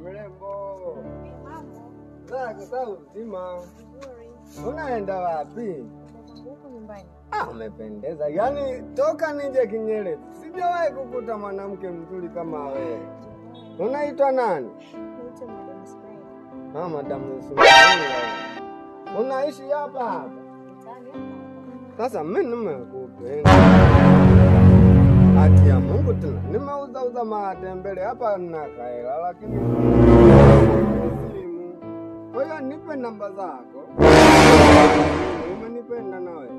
Mrembo. Mambo. Sasa uzima. Nzuri. Unaenda wapi? Huko nyumbani. Umependeza. Yaani toka nije Kinyerezi sijawahi kukuta mwanamke mzuri kama wewe. Unaitwa nani? Naitwa Madam Ismail. Madam Ismail. Unaishi hapa? Sasa mimi nimekupenda. Haki ya Mungu tena. Nimeuza matembele hapa na kaela lakini simu. Kwa hiyo nipe namba zako. Umenipenda nawe.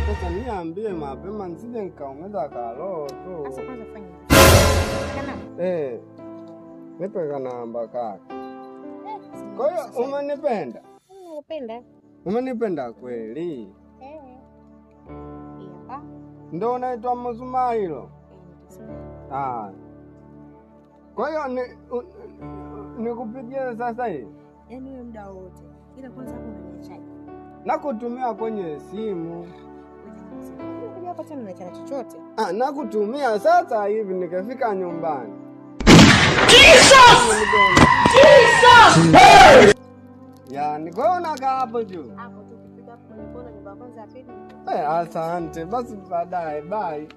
Sasa niambie mapema nisije nikaumeza kalo tu. Sasa kwanza fanya. Nipe namba kaka. Kwa hiyo umenipenda? Nimekupenda. Umenipenda kweli? Hapa. Ndio unaitwa Mzumailo? Kwa hiyo nikupigie sasa hivi? Yaani wewe muda wote. Ila kwanza hapo unaniachaje? Nakutumia kwenye simu. Unakuja hapa tena unachana chochote? Nakutumia sasa hivi nikifika nyumbani. Jesus! Yaani kwa unakaa hapo juu. Hapo tu ukifika hapo unaona nyumba kwanza pili. Asante. Basi baadaye. Bye.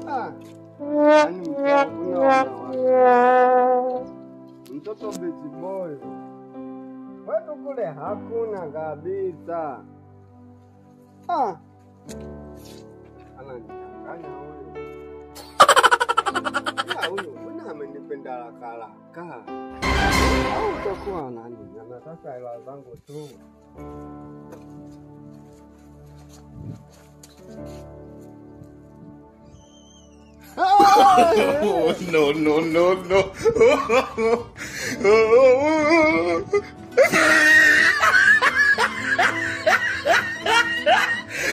Yaani mtoto bitch boy. Wewe kule hakuna kabisa. Ananichanganya huyu. Huyu mbona amenipenda haraka? Au utakuwa nani? Anataka hela zangu tu. No.